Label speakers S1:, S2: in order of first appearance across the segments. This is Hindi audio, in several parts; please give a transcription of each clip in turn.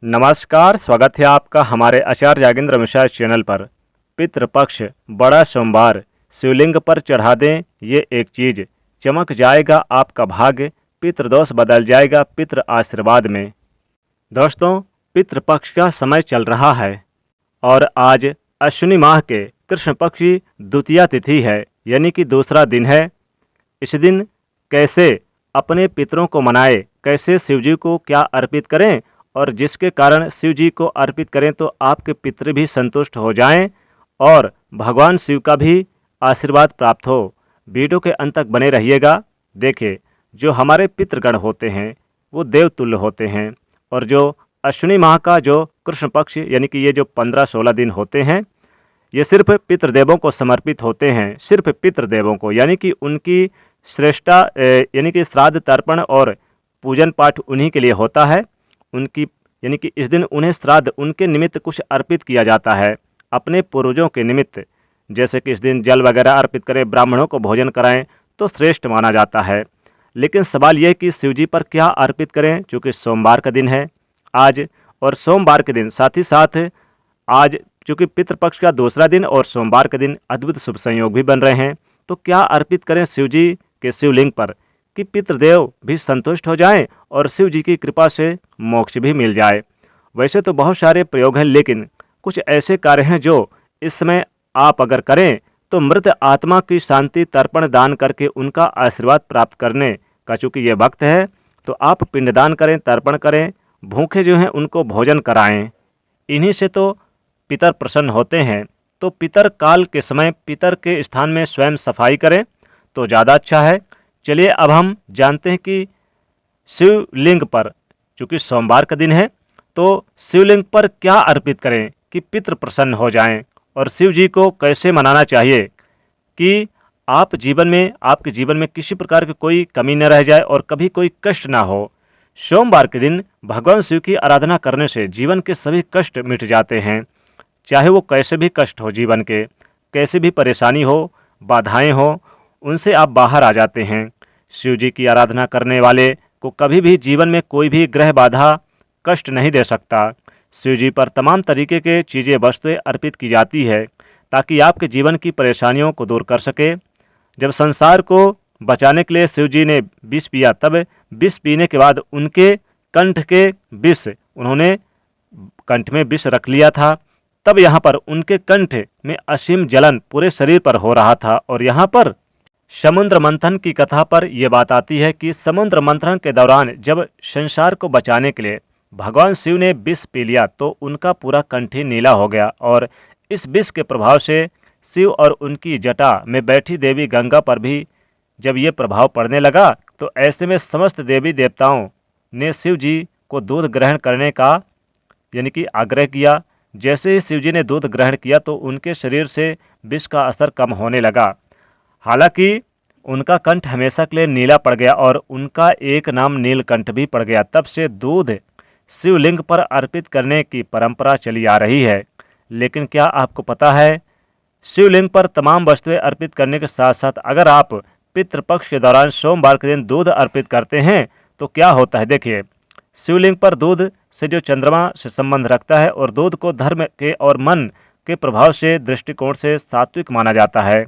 S1: नमस्कार, स्वागत है आपका हमारे आचार्य यागेंद्र मिश्रा चैनल पर। पितृपक्ष बड़ा सोमवार शिवलिंग पर चढ़ा दें ये एक चीज़, चमक जाएगा आपका भाग्य, पितृदोष बदल जाएगा पितृ आशीर्वाद में। दोस्तों, पितृपक्ष का समय चल रहा है और आज अश्विनी माह के कृष्ण पक्ष की द्वितीया तिथि है, यानी कि दूसरा दिन है। इस दिन कैसे अपने पितरों को मनाएं, कैसे शिवजी को क्या अर्पित करें और जिसके कारण शिव जी को अर्पित करें तो आपके पितृ भी संतुष्ट हो जाएं और भगवान शिव का भी आशीर्वाद प्राप्त हो। वीडियो के अंत तक बने रहिएगा। देखिए, जो हमारे पितृगण होते हैं वो देवतुल्य होते हैं और जो अश्विनी माह का जो कृष्ण पक्ष यानी कि ये जो 15-16 दिन होते हैं ये सिर्फ पितृदेवों को समर्पित होते हैं, सिर्फ पितृदेवों को, यानी कि उनकी श्रेष्ठता यानी कि श्राद्ध तर्पण और पूजन पाठ उन्हीं के लिए होता है। उनकी यानी कि इस दिन उन्हें श्राद्ध उनके निमित्त कुछ अर्पित किया जाता है, अपने पूर्वजों के निमित्त। जैसे कि इस दिन जल वगैरह अर्पित करें, ब्राह्मणों को भोजन कराएं तो श्रेष्ठ माना जाता है। लेकिन सवाल यह कि शिवजी पर क्या अर्पित करें, चूँकि सोमवार का दिन है आज, और सोमवार के दिन साथ ही साथ आज चूँकि पितृपक्ष का दूसरा दिन और सोमवार के दिन अद्भुत शुभ संयोग भी बन रहे हैं, तो क्या अर्पित करें शिवजी के शिवलिंग पर कि पितृदेव भी संतुष्ट हो जाएं और शिव जी की कृपा से मोक्ष भी मिल जाए। वैसे तो बहुत सारे प्रयोग हैं, लेकिन कुछ ऐसे कार्य हैं जो इस समय आप अगर करें तो मृत आत्मा की शांति तर्पण दान करके उनका आशीर्वाद प्राप्त करने का चूँकि ये वक्त है, तो आप पिंडदान करें, तर्पण करें, भूखे जो हैं उनको भोजन कराएं। इन्हीं से तो पितर प्रसन्न होते हैं। तो पितर काल के समय पितर के स्थान में स्वयं सफाई करें तो ज़्यादा अच्छा है। चलिए अब हम जानते हैं कि शिवलिंग पर, चूँकि सोमवार का दिन है, तो शिवलिंग पर क्या अर्पित करें कि पितृ प्रसन्न हो जाएं और शिव जी को कैसे मनाना चाहिए कि आपके जीवन में किसी प्रकार की कोई कमी न रह जाए और कभी कोई कष्ट ना हो। सोमवार के दिन भगवान शिव की आराधना करने से जीवन के सभी कष्ट मिट जाते हैं, चाहे वो कैसे भी कष्ट हो, जीवन के कैसे भी परेशानी हो, बाधाएं हो, उनसे आप बाहर आ जाते हैं। शिव जी की आराधना करने वाले को कभी भी जीवन में कोई भी ग्रह बाधा कष्ट नहीं दे सकता। शिव जी पर तमाम तरीके के चीज़ें वस्तुएं अर्पित की जाती है ताकि आपके जीवन की परेशानियों को दूर कर सके। जब संसार को बचाने के लिए शिव जी ने विष पिया, तब विष पीने के बाद उनके कंठ के विष, उन्होंने कंठ में विष रख लिया था, तब यहाँ पर उनके कंठ में असीम जलन पूरे शरीर पर हो रहा था। और यहाँ पर समुद्र मंथन की कथा पर यह बात आती है कि समुद्र मंथन के दौरान जब संसार को बचाने के लिए भगवान शिव ने विष पी लिया तो उनका पूरा कंठ ही नीला हो गया। और इस विष के प्रभाव से शिव और उनकी जटा में बैठी देवी गंगा पर भी जब ये प्रभाव पड़ने लगा, तो ऐसे में समस्त देवी देवताओं ने शिव जी को दूध ग्रहण करने का यानी कि आग्रह किया। जैसे ही शिव जी ने दूध ग्रहण किया तो उनके शरीर से विष का असर कम होने लगा। हालांकि उनका कंठ हमेशा के लिए नीला पड़ गया और उनका एक नाम नीलकंठ भी पड़ गया। तब से दूध शिवलिंग पर अर्पित करने की परंपरा चली आ रही है। लेकिन क्या आपको पता है, शिवलिंग पर तमाम वस्तुएं अर्पित करने के साथ साथ अगर आप पितृपक्ष के दौरान सोमवार के दिन दूध अर्पित करते हैं तो क्या होता है। देखिए, शिवलिंग पर दूध से जो चंद्रमा से संबंध रखता है और दूध को धर्म के और मन के प्रभाव से दृष्टिकोण से सात्विक माना जाता है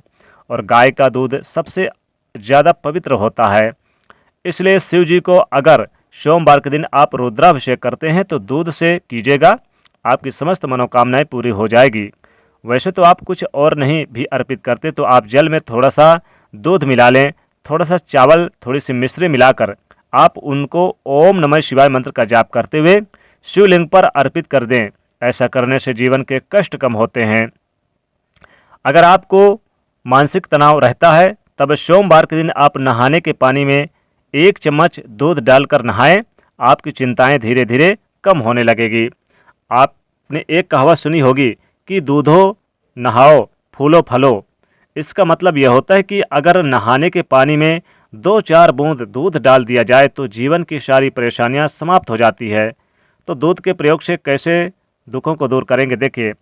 S1: और गाय का दूध सबसे ज़्यादा पवित्र होता है। इसलिए शिव जी को अगर सोमवार के दिन आप रुद्राभिषेक करते हैं तो दूध से कीजिएगा, आपकी समस्त मनोकामनाएं पूरी हो जाएगी। वैसे तो आप कुछ और नहीं भी अर्पित करते तो आप जल में थोड़ा सा दूध मिला लें, थोड़ा सा चावल, थोड़ी सी मिश्री मिलाकर आप उनको ओम नमः शिवाय मंत्र का जाप करते हुए शिवलिंग पर अर्पित कर दें। ऐसा करने से जीवन के कष्ट कम होते हैं। अगर आपको मानसिक तनाव रहता है तब सोमवार के दिन आप नहाने के पानी में 1 चम्मच दूध डालकर नहाएं, आपकी चिंताएं धीरे धीरे कम होने लगेगी। आपने एक कहावत सुनी होगी कि दूधो नहाओ फूलो फलो। इसका मतलब यह होता है कि अगर नहाने के पानी में 2-4 बूंद दूध डाल दिया जाए तो जीवन की सारी परेशानियां समाप्त हो जाती है। तो दूध के प्रयोग से कैसे दुखों को दूर करेंगे, देखिए,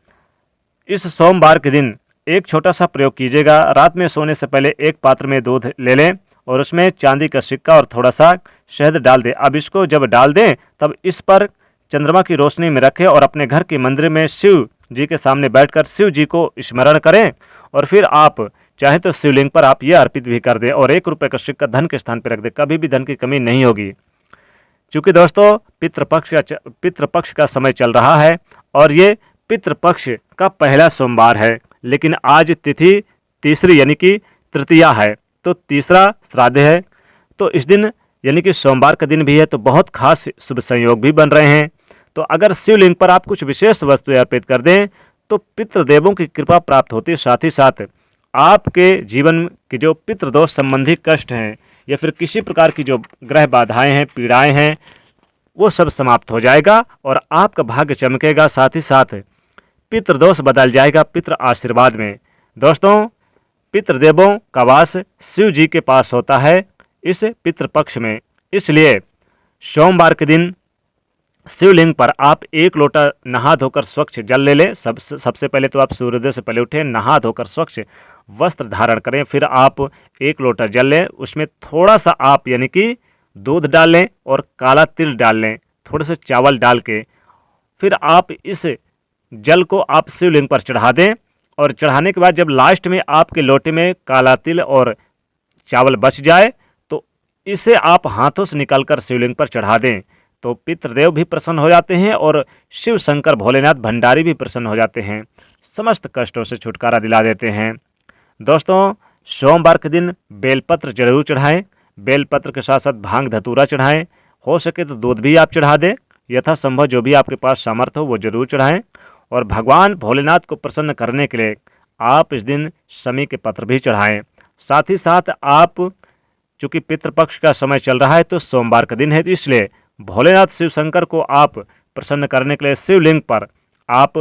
S1: इस सोमवार के दिन एक छोटा सा प्रयोग कीजिएगा। रात में सोने से पहले एक पात्र में दूध ले लें और उसमें चांदी का सिक्का और थोड़ा सा शहद डाल दें। अब इसको जब डाल दें तब इस पर चंद्रमा की रोशनी में रखें और अपने घर के मंदिर में शिव जी के सामने बैठकर शिव जी को स्मरण करें। और फिर आप चाहे तो शिवलिंग पर आप ये अर्पित भी कर दें और 1 रुपये का सिक्का धन के स्थान पर रख दें, कभी भी धन की कमी नहीं होगी। क्योंकि दोस्तों पितृपक्ष का समय चल रहा है और ये पितृपक्ष का पहला सोमवार है, लेकिन आज तिथि तीसरी यानी कि तृतीया है, तो तीसरा श्राद्ध है। तो इस दिन यानी कि सोमवार का दिन भी है, तो बहुत खास शुभ संयोग भी बन रहे हैं। तो अगर शिवलिंग पर आप कुछ विशेष वस्तुएं अर्पित कर दें तो पितृदेवों की कृपा प्राप्त होती है। साथ ही साथ आपके जीवन के जो पितृदोष संबंधी कष्ट हैं या फिर किसी प्रकार की जो ग्रह बाधाएं हैं, पीड़ाएं हैं, वो सब समाप्त हो जाएगा और आपका भाग्य चमकेगा। साथ ही साथ पितृदोष बदल जाएगा पितृ आशीर्वाद में। दोस्तों, पितृदेवों का वास शिव जी के पास होता है इस पितृपक्ष में, इसलिए सोमवार के दिन शिवलिंग पर आप 1 लोटा नहा धोकर स्वच्छ जल ले लें। सबसे पहले तो आप सूर्योदय से पहले उठें, नहा धोकर स्वच्छ वस्त्र धारण करें, फिर आप 1 लोटा जल लें, उसमें थोड़ा सा आप यानी कि दूध डाल लें और काला तिल डाल लें, थोड़े से चावल डाल के, फिर आप इस जल को आप शिवलिंग पर चढ़ा दें। और चढ़ाने के बाद जब लास्ट में आपके लोटे में काला तिल और चावल बच जाए तो इसे आप हाथों से निकालकर शिवलिंग पर चढ़ा दें, तो पितृदेव भी प्रसन्न हो जाते हैं और शिव शंकर भोलेनाथ भंडारी भी प्रसन्न हो जाते हैं, समस्त कष्टों से छुटकारा दिला देते हैं। दोस्तों, सोमवार के दिन बेलपत्र जरूर चढ़ाएं, बेलपत्र के साथ साथ भांग धतूरा चढ़ाएं, हो सके तो दूध भी आप चढ़ा दें, यथासंभव जो भी आपके पास सामर्थ्य हो वो जरूर चढ़ाएं। और भगवान भोलेनाथ को प्रसन्न करने के लिए आप इस दिन शमी के पत्र भी चढ़ाएं। साथ ही साथ आप, चूँकि पितृपक्ष का समय चल रहा है तो सोमवार का दिन है, तो इसलिए भोलेनाथ शिव शंकर को आप प्रसन्न करने के लिए शिवलिंग पर आप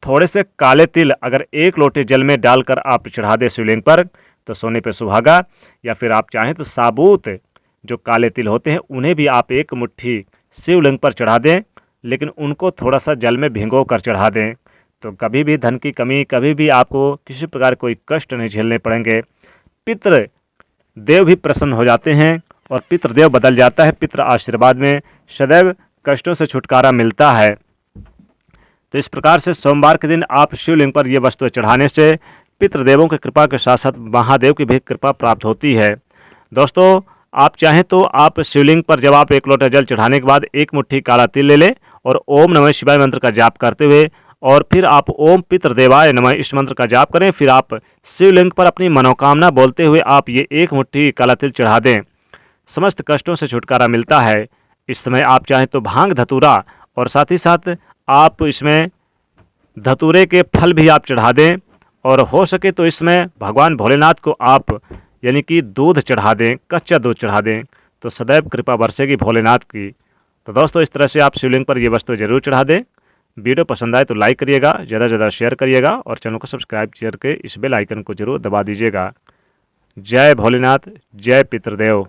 S1: थोड़े से काले तिल अगर 1 लोटे जल में डालकर आप चढ़ा दें शिवलिंग पर तो सोने पे सुहागा। या फिर आप चाहें तो साबुत जो काले तिल होते हैं उन्हें भी आप 1 मुट्ठी शिवलिंग पर चढ़ा दें, लेकिन उनको थोड़ा सा जल में भिगो कर चढ़ा दें, तो कभी भी धन की कमी, कभी भी आपको किसी प्रकार कोई कष्ट नहीं झेलने पड़ेंगे। पितृदेव भी प्रसन्न हो जाते हैं और पितृदेव बदल जाता है, पितृ आशीर्वाद में सदैव कष्टों से छुटकारा मिलता है। तो इस प्रकार से सोमवार के दिन आप शिवलिंग पर ये वस्तुएं चढ़ाने से पितृदेवों की कृपा के साथ साथ महादेव की भी कृपा प्राप्त होती है। दोस्तों, आप चाहें तो आप शिवलिंग पर जब आप 1 लोटा जल चढ़ाने के बाद 1 मुट्ठी काला तिल ले लें और ओम नमः शिवाय मंत्र का जाप करते हुए और फिर आप ओम पितृदेवाय नमः इस मंत्र का जाप करें। फिर आप शिवलिंग पर अपनी मनोकामना बोलते हुए आप ये 1 मुट्ठी काला तिल चढ़ा दें, समस्त कष्टों से छुटकारा मिलता है। इस समय आप चाहें तो भांग धतूरा और साथ ही साथ आप इसमें धतूरे के फल भी आप चढ़ा दें और हो सके तो इसमें भगवान भोलेनाथ को आप यानी कि दूध चढ़ा दें, कच्चा दूध चढ़ा दें, तो सदैव कृपा बरसेगी भोलेनाथ की। तो दोस्तों, इस तरह से आप शिवलिंग पर ये वस्तु जरूर चढ़ा दें। वीडियो पसंद आए तो लाइक करिएगा, ज़्यादा से ज़्यादा शेयर करिएगा और चैनल को सब्सक्राइब करके इस बेल आइकन को जरूर दबा दीजिएगा। जय भोलेनाथ, जय पितृदेव।